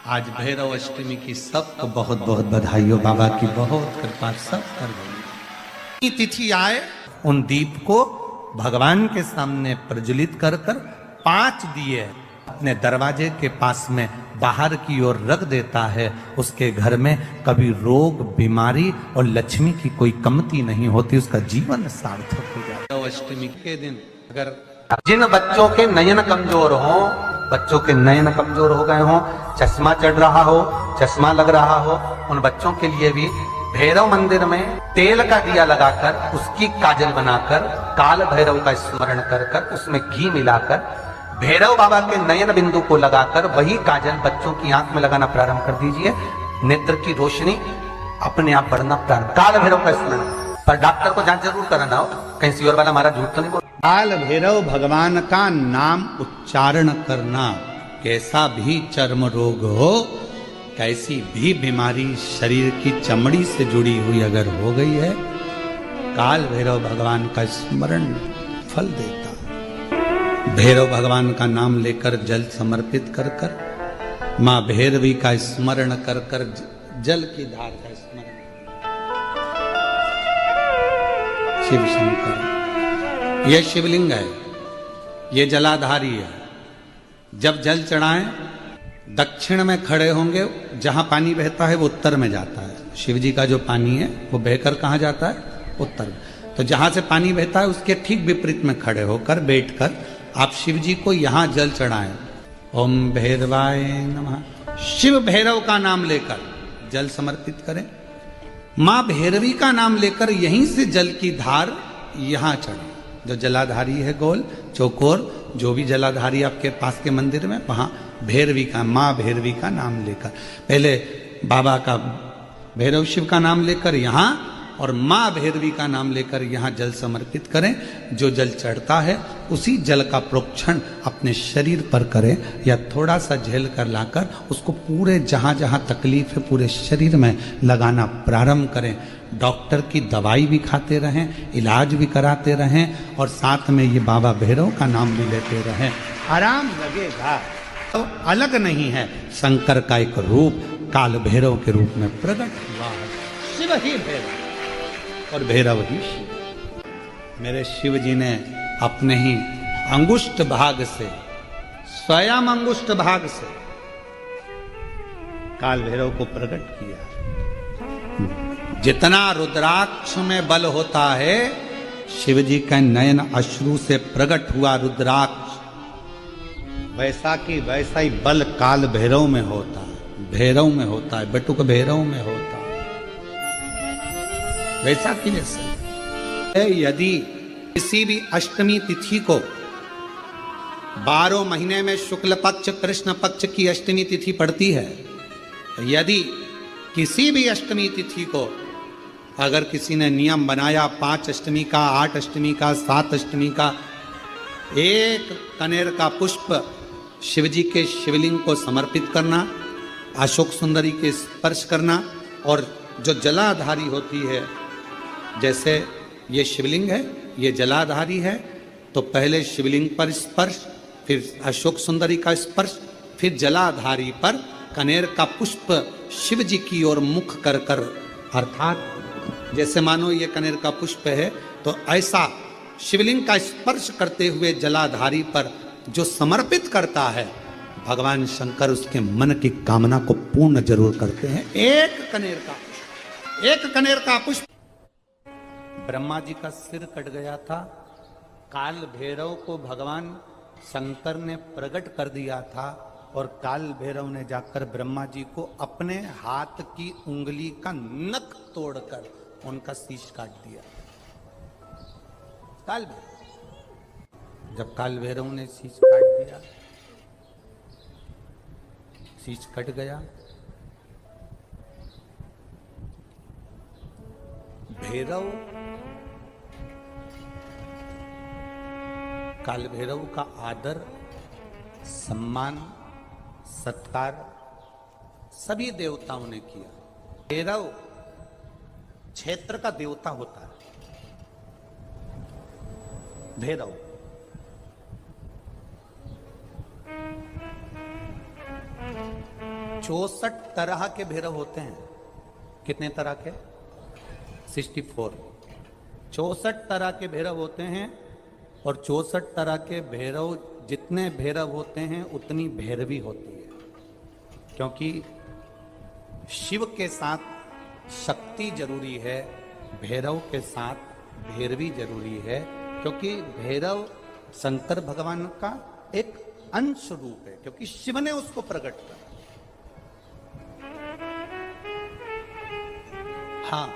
आज भैरव अष्टमी की सबको बहुत बहुत बधाई हो। बाबा की बहुत कृपा सब कर गई। तिथि आए उन दीप को भगवान के सामने प्रज्वलित कर कर 5 दिए अपने दरवाजे के पास में बाहर की ओर रख देता है। उसके घर में कभी रोग बीमारी और लक्ष्मी की कोई कमती नहीं होती, उसका जीवन सार्थक हो जाता है। अष्टमी के दिन अगर जिन बच्चों के नयन कमजोर हो, बच्चों के नयन कमजोर हो गए हो, चश्मा चढ़ रहा हो, चश्मा लग रहा हो, उन बच्चों के लिए भी भैरव मंदिर में तेल का दिया लगाकर उसकी काजल बनाकर काल भैरव का स्मरण कर कर उसमें घी मिलाकर भैरव बाबा के नयन बिंदु को लगाकर वही काजल बच्चों की आंख में लगाना प्रारंभ कर दीजिए। नेत्र की रोशनी अपने आप बढ़ना प्रारंभ। काल भैरव का स्मरण, पर डॉक्टर को जांच जरूर कराना हो, कहीं सियोर वाला हमारा झूठ तो नहीं बोल। काल भैरव भगवान का नाम उच्चारण करना, कैसा भी चर्म रोग हो, कैसी भी बीमारी शरीर की चमड़ी से जुड़ी हुई अगर हो गई है, काल भैरव भगवान का स्मरण फल देता। भैरव भगवान का नाम लेकर जल समर्पित कर कर, मां भैरवी का स्मरण कर कर जल की धार का स्मरण। शिव शंकर, यह शिवलिंग है, ये जलाधारी है। जब जल चढ़ाएं दक्षिण में खड़े होंगे, जहां पानी बहता है वो उत्तर में जाता है। शिव जी का जो पानी है वो बहकर कहां जाता है? उत्तर में। तो जहां से पानी बहता है उसके ठीक विपरीत में खड़े होकर बैठकर आप शिव जी को यहां जल चढ़ाएं। ओम भैरवाय नमः, शिव भैरव का नाम लेकर जल समर्पित करें। मां भैरवी का नाम लेकर यहीं से जल की धार यहां चढ़े। जो जलाधारी है गोल चौकोर, जो भी जलाधारी आपके पास के मंदिर में, वहां भैरवी का, मां भैरवी का नाम लेकर, पहले बाबा का भैरव शिव का नाम लेकर यहां और मां भैरवी का नाम लेकर यहां जल समर्पित करें। जो जल चढ़ता है उसी जल का प्रोक्षण अपने शरीर पर करें या थोड़ा सा झेल कर लाकर उसको पूरे जहां जहां तकलीफ है पूरे शरीर में लगाना प्रारंभ करें। डॉक्टर की दवाई भी खाते रहें, इलाज भी कराते रहें और साथ में ये बाबा भैरव का नाम भी लेते रहें, आराम लगेगा। तो अलग नहीं है, शंकर का एक रूप काल भैरव के रूप में प्रकट हुआ है। शिव ही भैरव और भैरव ही शिव। मेरे शिव जी ने अपने ही अंगुष्ठ भाग से, स्वयं अंगुष्ठ भाग से काल भैरव को प्रकट किया। जितना रुद्राक्ष में बल होता है, शिव जी का नयन अश्रु से प्रकट हुआ रुद्राक्ष, वैसा की वैसा ही बल काल भैरव में होता है, भैरव में होता है, बटुक भैरव में होता है, वैसा कि वैसा। यदि किसी भी अष्टमी तिथि को 12 महीने में शुक्ल पक्ष कृष्ण पक्ष की अष्टमी तिथि पड़ती है, यदि किसी भी अष्टमी तिथि को अगर किसी ने नियम बनाया 5 अष्टमी का, 8 अष्टमी का, 7 अष्टमी का, एक कनेर का पुष्प शिवजी के शिवलिंग को समर्पित करना, अशोक सुंदरी के स्पर्श करना, और जो जलाधारी होती है, जैसे ये शिवलिंग है, ये जलाधारी है, तो पहले शिवलिंग पर स्पर्श, फिर अशोक सुंदरी का स्पर्श, फिर जलाधारी पर कनेर का पुष्प शिव जी की ओर मुख कर कर, अर्थात जैसे मानो ये कनेर का पुष्प है, तो ऐसा शिवलिंग का स्पर्श करते हुए जलाधारी पर जो समर्पित करता है, भगवान शंकर उसके मन की कामना को पूर्ण जरूर करते हैं। एक कनेर का पुष्प। ब्रह्मा जी का सिर कट गया था, काल भैरव को भगवान शंकर ने प्रकट कर दिया था, और काल भैरव ने जाकर ब्रह्मा जी को अपने हाथ की उंगली का नख तोड़कर उनका शीश काट दिया। काल भैरव, जब काल भैरव ने शीश काट दिया, शीश कट गया, भैरव काल भैरव का आदर सम्मान सत्कार सभी देवताओं ने किया। भैरव क्षेत्र का देवता होता है। भैरव 64 तरह के भैरव होते हैं। कितने तरह के? 64। 64 तरह के भैरव होते हैं। और 64 तरह के भैरव, जितने भैरव होते हैं उतनी भैरवी होती है। क्योंकि शिव के साथ शक्ति जरूरी है, भैरव के साथ भैरवी जरूरी है। क्योंकि भैरव शंकर भगवान का एक अंश रूप है, क्योंकि शिव ने उसको प्रकट किया। हाँ,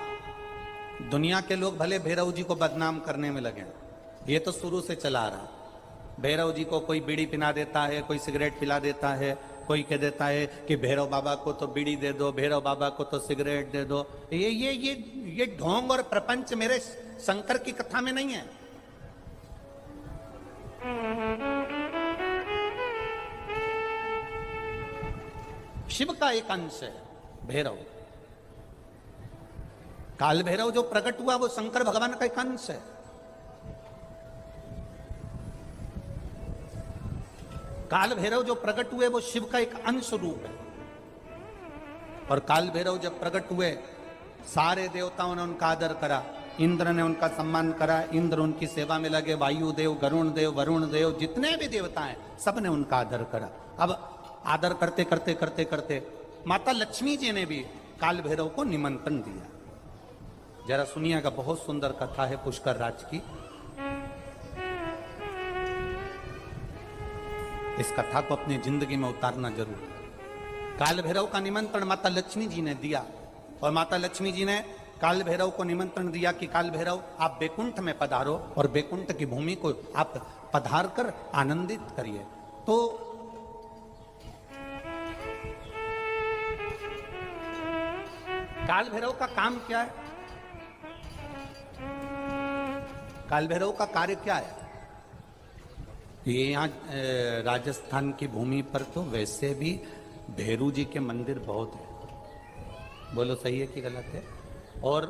दुनिया के लोग भले भैरव जी को बदनाम करने में लगे, ये तो शुरू से चला रहा। भैरव जी को कोई बीड़ी पिला देता है, कोई सिगरेट पिला देता है, कोई कह देता है कि भैरव बाबा को तो बीड़ी दे दो, भैरव बाबा को तो सिगरेट दे दो। ये ढोंग और प्रपंच मेरे शंकर की कथा में नहीं है। शिव का एक अंश है भैरव। काल भैरव जो प्रकट हुआ वो शंकर भगवान का एक अंश है। काल भैरव जो प्रकट हुए वो शिव का एक अंश रूप है। और काल भैरव जब प्रकट हुए, सारे देवताओं ने उनका आदर करा, इंद्र ने उनका सम्मान करा, इंद्र उनकी सेवा में लगे, वायु देव, गरुण देव, वरुण देव, जितने भी देवता हैं सब ने उनका आदर करा। अब आदर करते करते करते करते माता लक्ष्मी जी ने भी काल भैरव को निमंत्रण दिया। जरा सुनिएगा, बहुत सुंदर कथा है पुष्कर राज की। इस कथा को अपनी जिंदगी में उतारना जरूर। काल भैरव का निमंत्रण माता लक्ष्मी जी ने दिया, और माता लक्ष्मी जी ने काल भैरव को निमंत्रण दिया कि काल भैरव आप बैकुंठ में पधारो और बैकुंठ की भूमि को आप पधार कर आनंदित करिए। तो काल भैरव का काम क्या है? काल भैरव का कार्य क्या है? ये यहाँ राजस्थान की भूमि पर तो वैसे भी भैरू जी के मंदिर बहुत है। बोलो सही है कि गलत है? और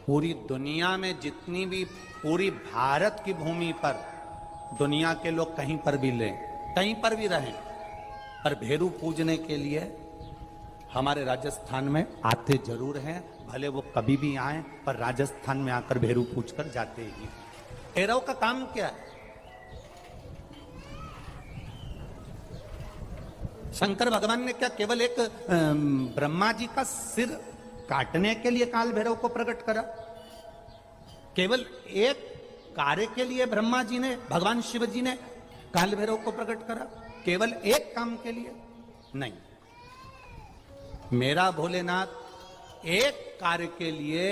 पूरी दुनिया में जितनी भी, पूरी भारत की भूमि पर दुनिया के लोग कहीं पर भी लें, कहीं पर भी रहें, पर भैरू पूजने के लिए हमारे राजस्थान में आते जरूर हैं। भले वो कभी भी आए, पर राजस्थान में आकर भैरू पूज कर जाते ही। भैरव का काम क्या है? शंकर भगवान ने क्या केवल एक ब्रह्मा जी का सिर काटने के लिए काल भैरव को प्रकट करा? केवल एक कार्य के लिए ब्रह्मा जी ने, भगवान शिव जी ने काल भैरव को प्रकट करा? केवल एक काम के लिए? नहीं। मेरा भोलेनाथ एक कार्य के लिए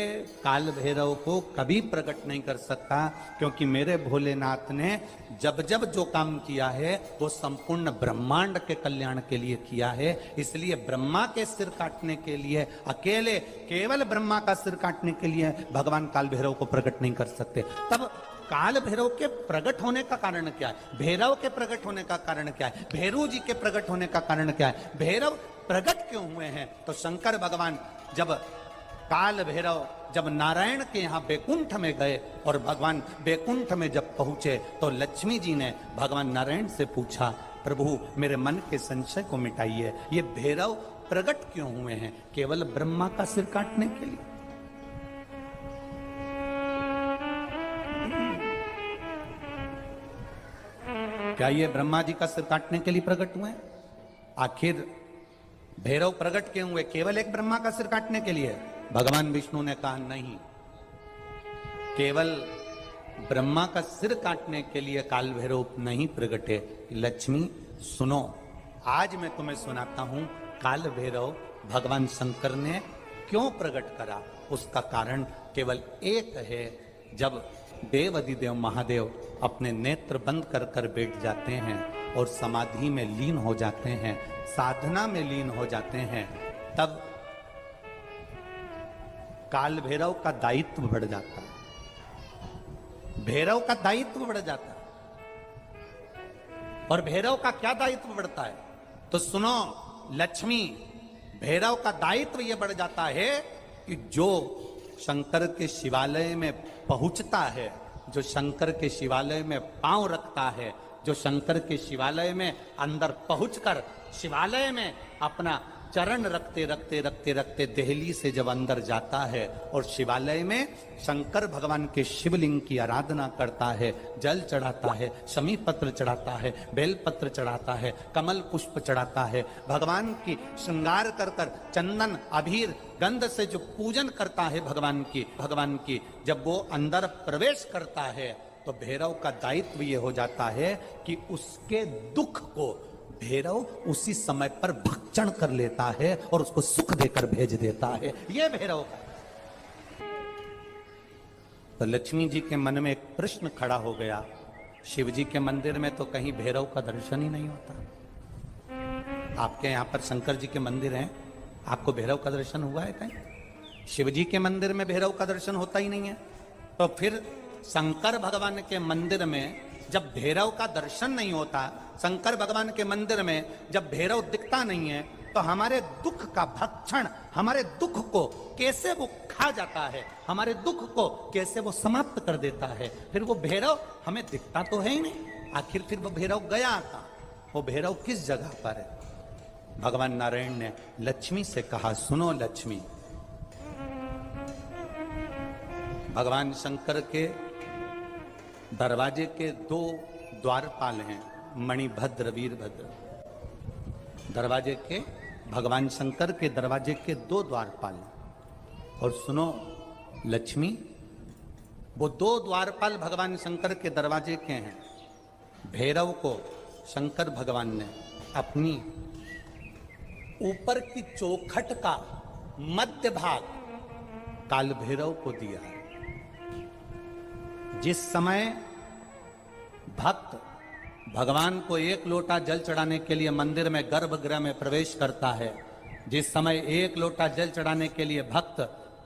काल भैरव को कभी प्रकट नहीं कर सकता, क्योंकि मेरे भोलेनाथ ने जब जब जो काम किया है वो संपूर्ण ब्रह्मांड के कल्याण के लिए किया है। इसलिए ब्रह्मा के सिर काटने के लिए, अकेले केवल ब्रह्मा का सिर काटने के लिए भगवान काल भैरव को प्रकट नहीं कर सकते। तब काल भैरव के प्रकट होने का कारण क्या है? भैरव के प्रकट होने का कारण क्या है? भैरू जी के प्रकट होने का कारण क्या है? भैरव प्रकट क्यों हुए हैं? तो शंकर भगवान जब काल भैरव जब नारायण के यहाँ बैकुंठ में गए और भगवान बैकुंठ में जब पहुंचे तो लक्ष्मी जी ने भगवान नारायण से पूछा, प्रभु मेरे मन के संशय को मिटाइए, ये भैरव प्रकट क्यों हुए हैं? केवल ब्रह्मा का सिर काटने के लिए? क्या ये ब्रह्मा जी का सिर काटने के लिए प्रकट हुए? आखिर भैरव प्रकट क्यों हुए? केवल एक ब्रह्मा का सिर काटने के लिए? भगवान विष्णु ने कहा नहीं, केवल ब्रह्मा का सिर काटने के लिए काल भैरव नहीं प्रकटे। लक्ष्मी सुनो, आज मैं तुम्हें सुनाता हूं काल भैरव भगवान शंकर ने क्यों प्रकट करा। उसका कारण केवल एक है। जब देव अधिदेव महादेव अपने नेत्र बंद कर कर बैठ जाते हैं और समाधि में लीन हो जाते हैं, साधना में लीन हो जाते हैं, तब काल भैरव का दायित्व बढ़ जाता है। भैरव का दायित्व बढ़ जाता है। और भैरव का क्या दायित्व बढ़ता है? तो सुनो लक्ष्मी, भैरव का दायित्व यह बढ़ जाता है कि जो शंकर के शिवालय में पहुंचता है, जो शंकर के शिवालय में पांव रखता है, जो शंकर के शिवालय में अंदर पहुंचकर शिवालय में अपना चरण रखते रखते रखते रखते देहली से जब अंदर जाता है और शिवालय में शंकर भगवान के शिवलिंग की आराधना करता है, जल चढ़ाता है, शमी पत्र चढ़ाता है, बेल पत्र चढ़ाता है, कमल पुष्प चढ़ाता है, भगवान की श्रृंगार कर कर चंदन अबीर गंध से जो पूजन करता है भगवान की जब वो अंदर प्रवेश करता है तो भैरव का दायित्व ये हो जाता है कि उसके दुख को भैरव उसी समय पर भक्षण कर लेता है और उसको सुख देकर भेज देता है। ये भैरव का। तो लक्ष्मी जी के मन में एक प्रश्न खड़ा हो गया, शिव जी के मंदिर में तो कहीं भैरव का दर्शन ही नहीं होता। आपके यहां पर शंकर जी के मंदिर हैं, आपको भैरव का दर्शन हुआ है कहीं? शिव जी के मंदिर में भैरव का दर्शन होता ही नहीं है। तो फिर शंकर भगवान के मंदिर में जब भैरव का दर्शन नहीं होता, शंकर भगवान के मंदिर में जब भैरव दिखता नहीं है, तो हमारे दुख का भक्षण, हमारे दुख को कैसे वो खा जाता है, हमारे दुख को कैसे वो समाप्त कर देता है। फिर वो भैरव हमें दिखता तो है ही नहीं, आखिर फिर वो भैरव गया था, वो भैरव किस जगह पर है? भगवान नारायण ने लक्ष्मी से कहा, सुनो लक्ष्मी, भगवान शंकर के दरवाजे के 2 द्वारपाल हैं, मणिभद्र वीरभद्र। दरवाजे के, भगवान शंकर के दरवाजे के 2 द्वारपाल। और सुनो लक्ष्मी, वो 2 द्वारपाल भगवान शंकर के दरवाजे के हैं। भैरव को शंकर भगवान ने अपनी ऊपर की चौखट का मध्य भाग काल भैरव को दिया है। जिस समय भक्त भगवान को 1 लोटा जल चढ़ाने के लिए मंदिर में गर्भगृह में प्रवेश करता है, जिस समय 1 लोटा जल चढ़ाने के लिए भक्त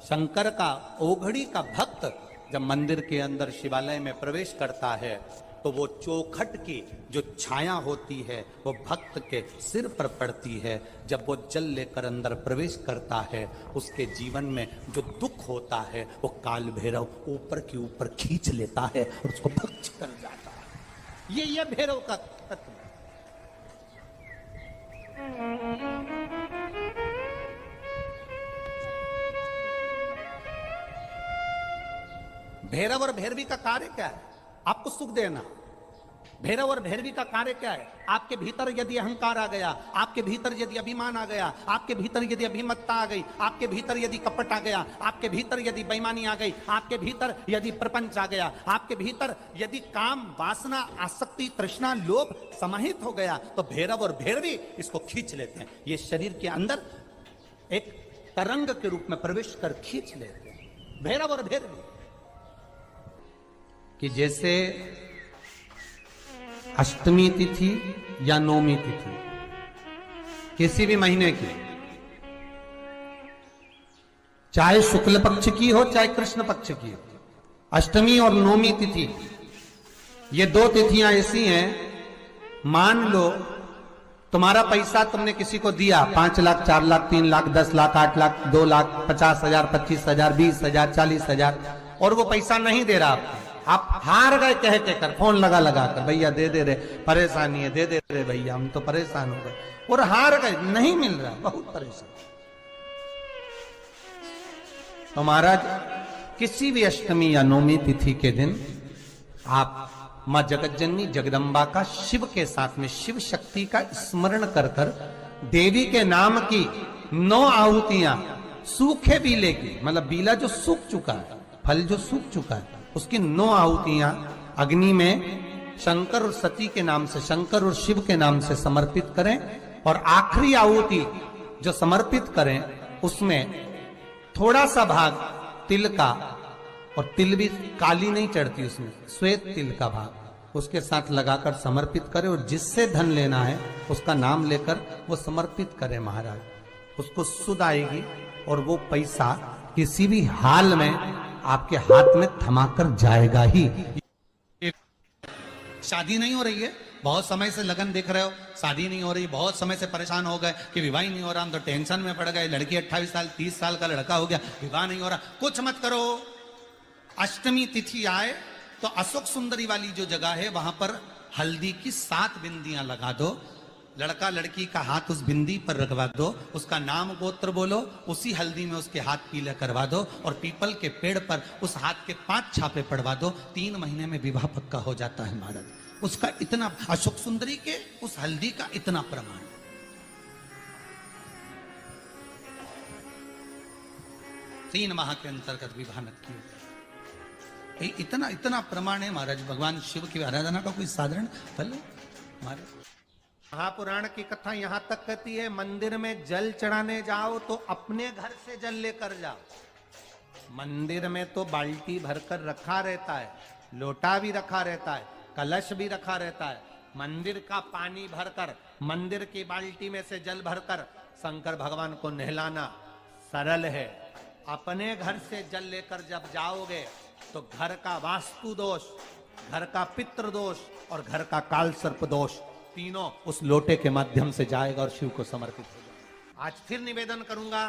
शंकर का ओघड़ी का भक्त जब मंदिर के अंदर शिवालय में प्रवेश करता है, तो वो चौखट की जो छाया होती है वो भक्त के सिर पर पड़ती है। जब वो जल लेकर अंदर प्रवेश करता है, उसके जीवन में जो दुख होता है वो काल भैरव ऊपर की ऊपर खींच लेता है और उसको भक्ष कर जाता है। ये भैरव का तत्व। भैरव और भैरवी का कार्य क्या है? आपको सुख देना। भैरव और भैरवी का कार्य क्या है? आपके भीतर यदि अहंकार आ गया, आपके भीतर यदि अभिमान आ गया, आपके भीतर यदि अभिमत्ता आ गई, आपके भीतर यदि कपट आ गया, आपके भीतर यदि बेईमानी आ गई, आपके भीतर यदि प्रपंच आ गया, आपके भीतर यदि काम, वासना, आसक्ति, तृष्णा, लोभ समाहित हो गया, तो भैरव और भैरवी इसको खींच लेते हैं। ये शरीर के अंदर एक तरंग के रूप में प्रवेश कर खींच लेते हैं भैरव और भैरवी। कि जैसे अष्टमी तिथि या नौमी तिथि किसी भी महीने की, चाहे शुक्ल पक्ष की हो चाहे कृष्ण पक्ष की हो, अष्टमी और नौमी तिथि, ये 2 तिथियां ऐसी हैं, मान लो तुम्हारा पैसा तुमने किसी को दिया, 5 लाख, 4 लाख, 3 लाख, 10 लाख, 8 लाख, 2 लाख, 50,000, 25,000, 20,000, 40,000, और वो पैसा नहीं दे रहा, आप हार गए कह के कर, फोन लगा कर, भैया दे दे रे, परेशानी है, दे दे रे भैया, हम तो परेशान हो गए, और हार गए, नहीं मिल रहा, बहुत परेशान। तो महाराज किसी भी अष्टमी या नौमी तिथि के दिन आप मां जगतजननी जगदम्बा का शिव के साथ में शिव शक्ति का स्मरण कर कर देवी के नाम की 9 आहुतियां, सूखे बीले की, मतलब बीला जो सूख चुका है, फल जो सूख चुका है, उसकी 9 आहुतियां अग्नि में शंकर और सती के नाम से, शंकर और शिव के नाम से समर्पित करें, और आखिरी आहुति जो समर्पित करें उसमें थोड़ा सा भाग तिल का, और तिल भी काली नहीं चढ़ती उसमें, श्वेत तिल का भाग उसके साथ लगाकर समर्पित करें, और जिससे धन लेना है उसका नाम लेकर वो समर्पित करें महाराज, उसको सुध आएगी और वो पैसा किसी भी हाल में आपके हाथ में थमाकर जाएगा ही। शादी नहीं हो रही है, बहुत समय से लगन देख रहे हो, शादी नहीं हो रही, बहुत समय से परेशान हो गए कि विवाह नहीं हो रहा, हम तो टेंशन में पड़ गए, लड़की 28 साल 30 साल का लड़का हो गया, विवाह नहीं हो रहा, कुछ मत करो। अष्टमी तिथि आए तो अशोक सुंदरी वाली जो जगह है वहां पर हल्दी की 7 बिंदियां लगा दो, लड़का लड़की का हाथ उस बिंदी पर रखवा दो, उसका नाम गोत्र बोलो, उसी हल्दी में उसके हाथ पीले करवा दो और पीपल के पेड़ पर उस हाथ के 5 छापे पड़वा दो। 3 महीने में विवाह पक्का हो जाता है महाराज। उसका इतना, अशोक सुंदरी के उस हल्दी का इतना प्रमाण। 3 माह के अंतर्गत विवाह न किए। इतना इतना प्रमाण है महाराज। भगवान शिव की आराधना का कोई साधारण फल है महाराज। महापुराण की कथा यहां तक कहती है, मंदिर में जल चढ़ाने जाओ तो अपने घर से जल लेकर जाओ। मंदिर में तो बाल्टी भरकर रखा रहता है, लोटा भी रखा रहता है, कलश भी रखा रहता है। मंदिर का पानी भरकर, मंदिर की बाल्टी में से जल भरकर शंकर भगवान को नहलाना सरल है। अपने घर से जल लेकर जब जाओगे तो घर का वास्तु दोष, घर का पितृ दोष और घर का काल सर्प दोष तीनों उस लोटे के माध्यम से जाएगा और शिव को समर्पित हो जाएगा। आज फिर निवेदन करूंगा,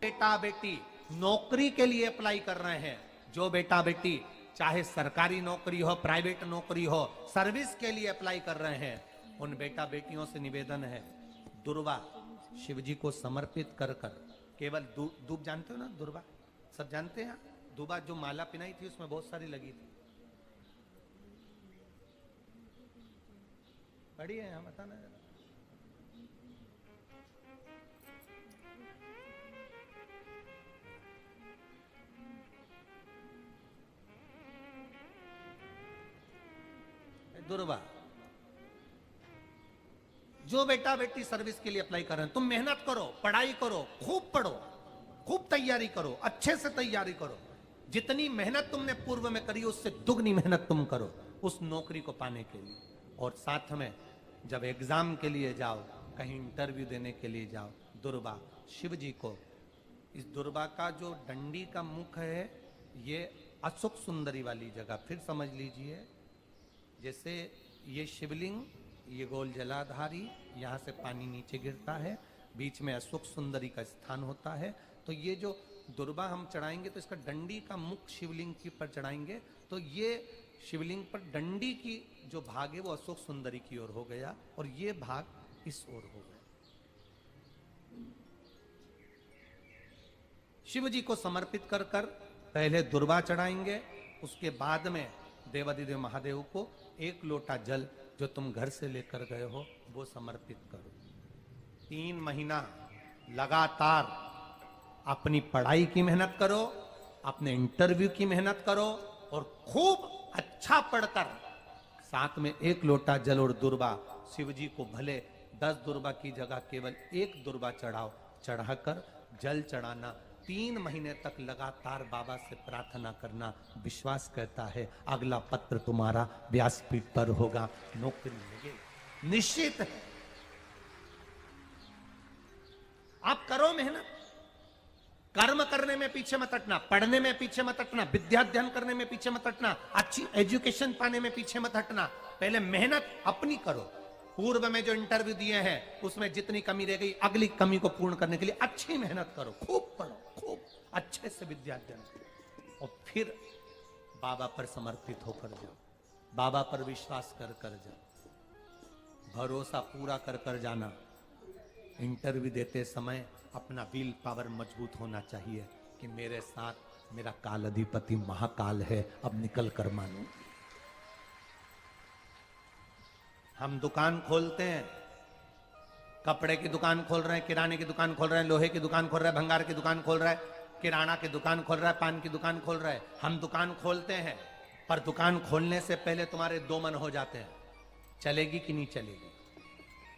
बेटा बेटी नौकरी के लिए अप्लाई कर रहे हैं, जो बेटा बेटी चाहे सरकारी नौकरी हो, प्राइवेट नौकरी हो, सर्विस के लिए अप्लाई कर रहे हैं, उन बेटा बेटियों से निवेदन है, दुर्वा शिव जी को समर्पित कर कर केवल दूब जानते हो ना, दुर्वा सब जानते हैं। दुबा जो माला पिनाई थी उसमें बहुत सारी लगी थी, पढ़ी है यहाँ, बताना जरा। दुर्वा, जो बेटा बेटी सर्विस के लिए अप्लाई कर रहे हैं, तुम मेहनत करो, पढ़ाई करो, खूब पढ़ो, खूब तैयारी करो, अच्छे से तैयारी करो। जितनी मेहनत तुमने पूर्व में करी उससे दुगनी मेहनत तुम करो उस नौकरी को पाने के लिए। और साथ में जब एग्जाम के लिए जाओ, कहीं इंटरव्यू देने के लिए जाओ, दुर्वा शिव जी को, इस दुर्वा का जो डंडी का मुख है ये अशोक सुंदरी वाली जगह, फिर समझ लीजिए जैसे ये शिवलिंग, ये गोल जलाधारी, यहाँ से पानी नीचे गिरता है, बीच में अशोक सुंदरी का स्थान होता है। तो ये जो दुर्वा हम चढ़ाएंगे तो इसका डंडी का मुख शिवलिंग के पर चढ़ाएंगे तो ये शिवलिंग पर डंडी की जो भाग है वो अशोक सुंदरी की ओर हो गया और ये भाग इस ओर हो गया। शिव जी को समर्पित कर कर पहले दुर्वा चढ़ाएंगे, उसके बाद में देवाधिदेव महादेव को 1 लोटा जल जो तुम घर से लेकर गए हो वो समर्पित करो। 3 महीना लगातार अपनी पढ़ाई की मेहनत करो, अपने इंटरव्यू की मेहनत करो और खूब अच्छा पढ़कर साथ में 1 लोटा जल और दुर्वा, शिव जी को भले 10 दुर्वा की जगह केवल 1 दुर्वा चढ़ाओ, चढ़ाकर जल चढ़ाना, 3 महीने तक लगातार बाबा से प्रार्थना करना। विश्वास कहता है अगला पत्र तुम्हारा व्यासपीठ पर होगा, नौकरी मिलेगी, निश्चित है। आप करो मेहनत, कर्म करने में पीछे मत हटना, पढ़ने में पीछे मत हटना, विद्या अध्ययन करने में पीछे मत हटना, अच्छी एजुकेशन पाने में पीछे मत हटना। पहले मेहनत अपनी करो। पूर्व में जो इंटरव्यू दिए हैं उसमें जितनी कमी रह गई, अगली कमी को पूर्ण करने के लिए अच्छी मेहनत करो, खूब पढ़ो, खूब अच्छे से विद्या अध्ययन करो और फिर बाबा पर समर्पित होकर जाओ, बाबा पर विश्वास कर कर जाओ, भरोसा पूरा कर कर जाना। इंटरव्यू देते समय अपना विल पावर मजबूत होना चाहिए कि मेरे साथ मेरा काल अधिपति महाकाल है, अब निकल कर मानो। हम दुकान खोलते हैं, कपड़े की दुकान खोल रहे हैं, किराने की दुकान खोल रहे हैं, लोहे की दुकान खोल रहे हैं, भंगार की दुकान खोल रहे हैं, किराना की दुकान खोल रहा है, पान की दुकान खोल रहा है। हम दुकान खोलते हैं पर दुकान खोलने से पहले तुम्हारे 2 मन हो जाते हैं, चलेगी कि नहीं चलेगी,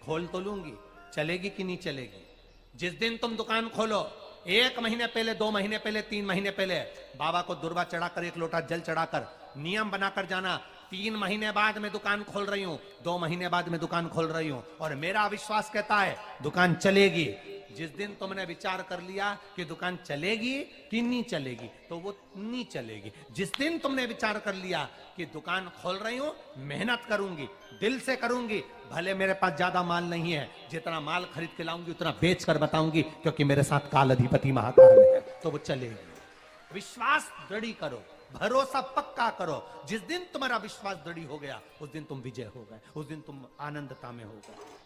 खोल तो लूंगी, चलेगी कि नहीं चलेगी। जिस दिन तुम दुकान खोलो 1 महीने पहले, 2 महीने पहले, 3 महीने पहले बाबा को दुर्वा चढ़ाकर 1 लोटा जल चढ़ाकर नियम बनाकर जाना, 3 महीने बाद मैं दुकान खोल रही हूं, 2 महीने बाद मैं दुकान खोल रही हूं और मेरा विश्वास कहता है दुकान चलेगी। जिस दिन तुमने विचार कर लिया कि दुकान चलेगी कि नहीं चलेगी तो वो नहीं चलेगी। जिस दिन तुमने विचार कर लिया कि दुकान खोल रही हूं, मेहनत करूंगी, दिल से करूंगी, भले मेरे पास ज्यादा माल नहीं है, जितना माल खरीद के लाऊंगी उतना बेच कर बताऊंगी क्योंकि मेरे साथ काल अधिपति महाकाल है, तो वो चलेगी। विश्वास दृढ़ करो, भरोसा पक्का करो। जिस दिन तुम्हारा विश्वास दृढ़ हो गया उस दिन तुम विजय हो गए, उस दिन तुम आनंदता में हो गए।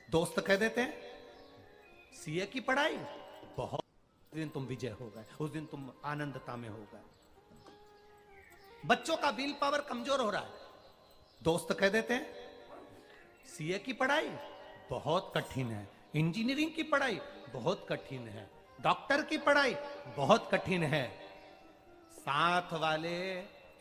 दोस्त कह देते हैं सीए की पढ़ाई बहुत, उस दिन तुम विजय हो गए, उस दिन तुम आनंदता में हो गए। बच्चों का विल पावर कमजोर हो रहा है, दोस्त कह देते हैं सीए की पढ़ाई बहुत कठिन है, इंजीनियरिंग की पढ़ाई बहुत कठिन है, डॉक्टर की पढ़ाई बहुत कठिन है। साथ वाले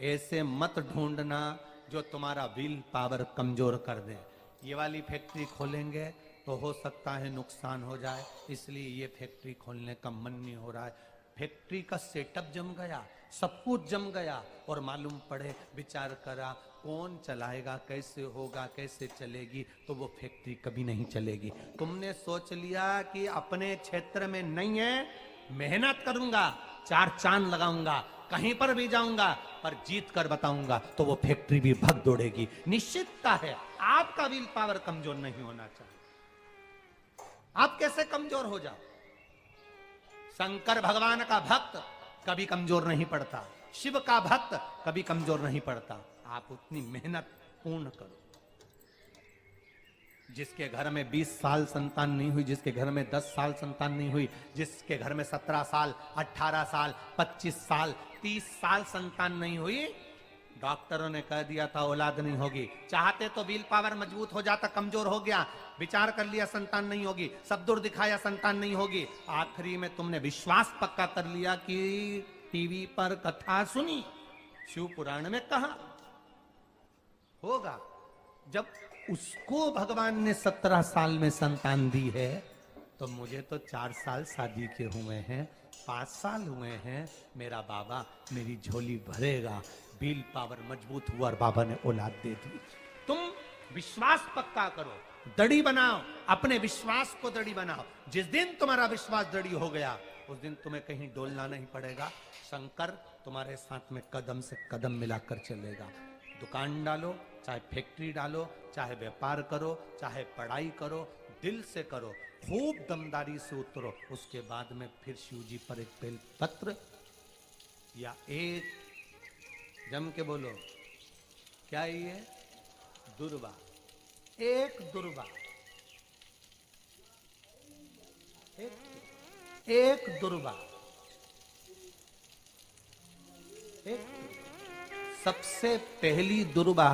ऐसे मत ढूंढना जो तुम्हारा विल पावर कमजोर कर दे। ये वाली फैक्ट्री खोलेंगे तो हो सकता है नुकसान हो जाए, इसलिए ये फैक्ट्री खोलने का मन नहीं हो रहा है। फैक्ट्री का सेटअप जम गया, सब कुछ जम गया, और मालूम पड़े, विचार करा कौन चलाएगा, कैसे होगा, कैसे चलेगी, तो वो फैक्ट्री कभी नहीं चलेगी। तुमने सोच लिया कि अपने क्षेत्र में नहीं है, मेहनत करूंगा, चार चांद लगाऊंगा, कहीं पर भी जाऊंगा, पर जीत कर बताऊंगा, तो वो फैक्ट्री भी भग दौड़ेगी। निश्चितता है आपका विल पावर कमजोर नहीं होना चाहिए। आप कैसे कमजोर हो जाओ? शंकर भगवान का भक्त कभी कमजोर नहीं पड़ता, शिव का भक्त कभी कमजोर नहीं पड़ता। आप उतनी मेहनत पूर्ण करो। जिसके घर में 20 साल संतान नहीं हुई, जिसके घर में 10 साल संतान नहीं हुई, जिसके घर में 17 साल, 18 साल, 25 साल, 30 साल संतान नहीं हुई, डॉक्टरों ने कह दिया था औलाद नहीं होगी। चाहते तो विल पावर मजबूत हो जाता, कमजोर हो गया, विचार कर लिया संतान नहीं होगी, सब दूर दिखाया संतान नहीं होगी, आखिरी में तुमने विश्वास पक्का कर लिया कि टीवी पर कथा सुनी, शिव पुराण में कहा होगा। जब उसको भगवान ने 17 साल में संतान दी है, तो मुझे तो 4 साल शादी के हुए हैं, 5 साल हुए हैं, मेरा बाबा मेरी झोली भरेगा। विल पावर मजबूत हुआ और बाबा ने औलाद दे दी। तुम विश्वास पक्का करो, दड़ी बनाओ, अपने विश्वास को दड़ी बनाओ। जिस दिन तुम्हारा विश्वास दड़ी हो गया, उस दिन तुम्हें कहीं डोलना नहीं पड़ेगा। शंकर तुम्हारे साथ में कदम से कदम मिलाकर चलेगा। दुकान डालो, चाहे फैक्ट्री डालो, चाहे व्यापार करो, चाहे पढ़ाई करो, दिल से करो, खूब दमदारी से उतरो। उसके बाद में फिर शिव जी पर एक बेल पत्र या एक, जम के बोलो, क्या ये दुर्वा, एक दुर्वा, एक दुर्वा, एक सबसे पहली दुर्वा,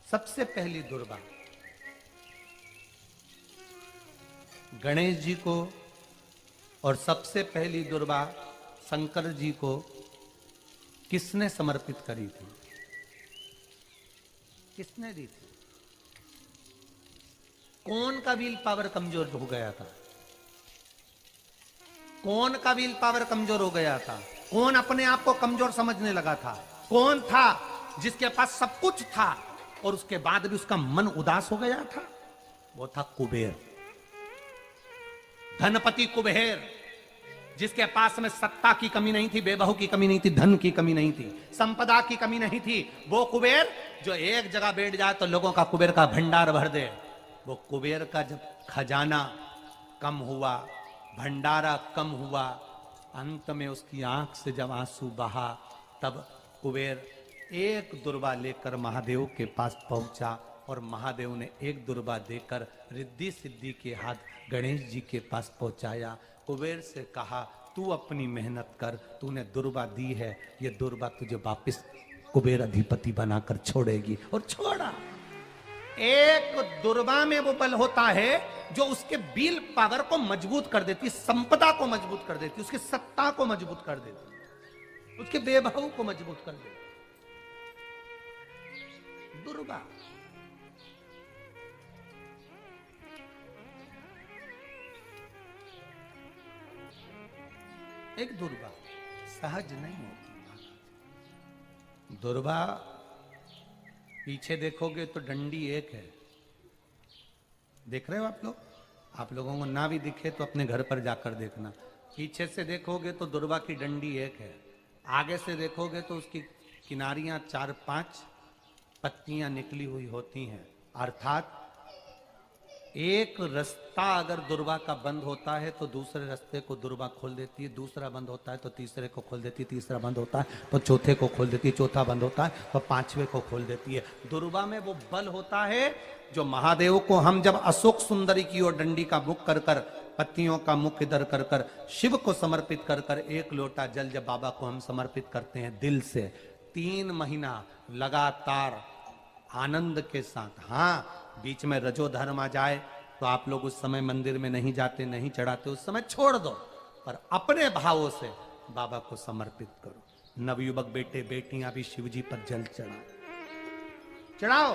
सबसे पहली दुर्वा गणेश जी को, और सबसे पहली दुर्वा शंकर जी को किसने समर्पित करी थी? किसने दी थी? कौन का विल पावर कमजोर हो गया था? कौन का विल पावर कमजोर हो गया था? कौन अपने आप को कमजोर समझने लगा था? कौन था जिसके पास सब कुछ था और उसके बाद भी उसका मन उदास हो गया था? वो था कुबेर, धनपति कुबेर, जिसके पास में सत्ता की कमी नहीं थी, बेबहू की कमी नहीं थी, धन की कमी नहीं थी, संपदा की कमी नहीं थी। वो कुबेर जो एक जगह बैठ जाए तो लोगों का कुबेर का भंडार भर दे। वो कुबेर का जब खजाना कम हुआ, भंडारा कम हुआ, अंत में उसकी आंख से जब आंसू बहा, तब कुबेर एक दुर्वा लेकर महादेव के पास पहुंचा, और महादेव ने एक दुर्वा देकर रिद्धि सिद्धि के हाथ गणेश जी के पास पहुंचाया। कुबेर से कहा, तू अपनी मेहनत कर, तूने दुर्वा दी है, ये दुर्वा तुझे वापिस कुबेर अधिपति बनाकर छोड़ेगी। और छोड़ा। एक दुर्वा में वो बल होता है जो उसके विल पावर को मजबूत कर देती, संपदा को मजबूत कर देती, उसकी सत्ता को मजबूत कर देती, उसके बेबहू को मजबूत कर देती। दुर्वा। एक दुर्वा सहज नहीं होती। दुर्वा पीछे देखोगे तो डंडी एक है, देख रहे हो आप लोग? आप लोगों को ना भी दिखे तो अपने घर पर जाकर देखना। पीछे से देखोगे तो दुर्वा की डंडी एक है, आगे से देखोगे तो उसकी किनारियां 4-5 पत्तियां निकली हुई होती हैं, अर्थात एक रास्ता अगर दुर्वा का बंद होता है तो दूसरे रास्ते को दुर्वा खोल देती है, दूसरा बंद होता है तो तीसरे को खोल देती है, तीसरा बंद होता है तो चौथे को खोल देती है, चौथा बंद होता है तो पांचवे को खोल देती है। दुर्वा में वो बल होता है जो महादेव को हम जब अशोक सुंदरी की ओर डंडी का मुख कर कर, पत्तियों का मुख इधर कर कर, शिव को समर्पित कर कर, एक लोटा जल जब बाबा को हम समर्पित करते हैं दिल से, 3 महीना लगातार आनंद के साथ, हाँ बीच में रजो धर्म आ जाए तो आप लोग उस समय मंदिर में नहीं जाते, नहीं चढ़ाते, उस समय छोड़ दो, पर अपने भावों से बाबा को समर्पित करो। नवयुवक बेटे बेटियां भी शिव जी पर जल चढ़ाओ,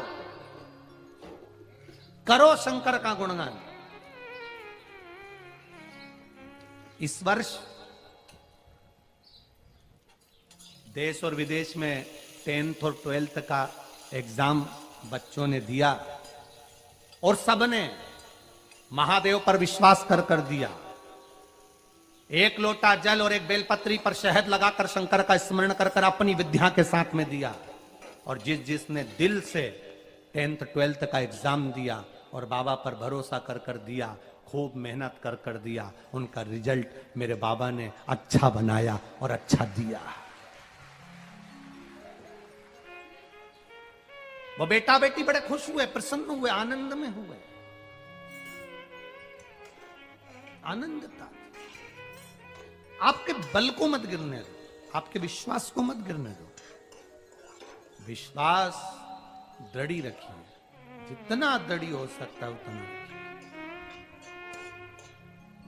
करो शंकर का गुणगान। इस वर्ष देश और विदेश में 10th और 12th का एग्जाम बच्चों ने दिया और सबने महादेव पर विश्वास कर दिया। एक लोटा जल और एक बेलपत्री पर शहद लगाकर शंकर का स्मरण कर अपनी विद्या के साथ में दिया। और जिसने दिल से 10th 12th का एग्जाम दिया और बाबा पर भरोसा कर दिया, खूब मेहनत कर दिया, उनका रिजल्ट मेरे बाबा ने अच्छा बनाया और अच्छा दिया। वो बेटा बेटी बड़े खुश हुए, प्रसन्न हुए, आनंद में हुए, आनंद था। आपके बल को मत गिरने दो, आपके विश्वास को मत गिरने दो। विश्वास दृढ़ी रखिए, जितना दृढ़ी हो सकता है उतना रखिए।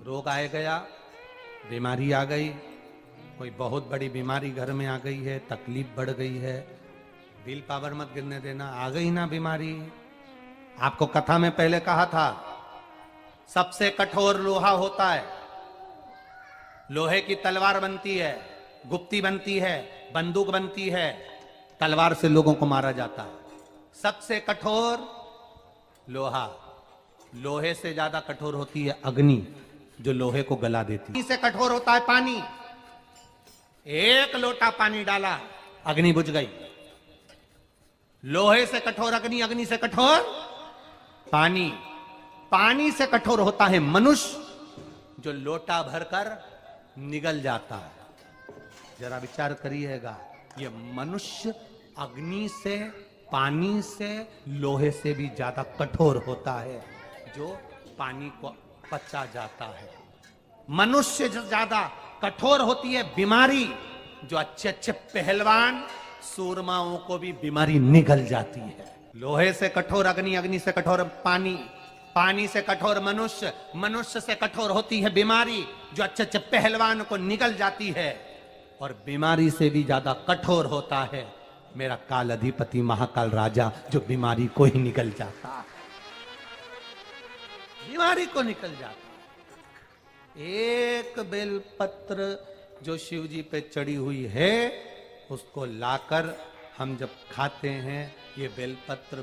रोग आए गया, बीमारी आ गई, कोई बहुत बड़ी बीमारी घर में आ गई है, तकलीफ बढ़ गई है, विल पावर मत गिरने देना। आ गई ना बीमारी, आपको कथा में पहले कहा था सबसे कठोर लोहा होता है, लोहे की तलवार बनती है, गुप्ती बनती है, बंदूक बनती है, तलवार से लोगों को मारा जाता है। सबसे कठोर लोहा, लोहे से ज्यादा कठोर होती है अग्नि, जो लोहे को गला देती है। इससे कठोर होता है पानी, एक लोटा पानी डाला अग्नि बुझ गई। लोहे से कठोर अग्नि, अग्नि से कठोर पानी, पानी से कठोर होता है मनुष्य, जो लोटा भरकर निगल जाता है। जरा विचार करिएगा, ये मनुष्य अग्नि से, पानी से, लोहे से भी ज्यादा कठोर होता है, जो पानी को पचा जाता है। मनुष्य से ज्यादा कठोर होती है बीमारी, जो अच्छे अच्छे पहलवान सूरमाओं को भी बीमारी निगल जाती है। लोहे से कठोर अग्नि, अग्नि से कठोर पानी, पानी से कठोर मनुष्य, मनुष्य से कठोर होती है बीमारी, जो अच्छे अच्छे पहलवान को निगल जाती है। और बीमारी से भी ज्यादा कठोर होता है मेरा काल अधिपति महाकाल राजा, जो बीमारी को ही निगल जाता है, बीमारी को निकल जाता। एक बेलपत्र जो शिव जी पे चढ़ी हुई है, उसको लाकर हम जब खाते हैं, ये बेलपत्र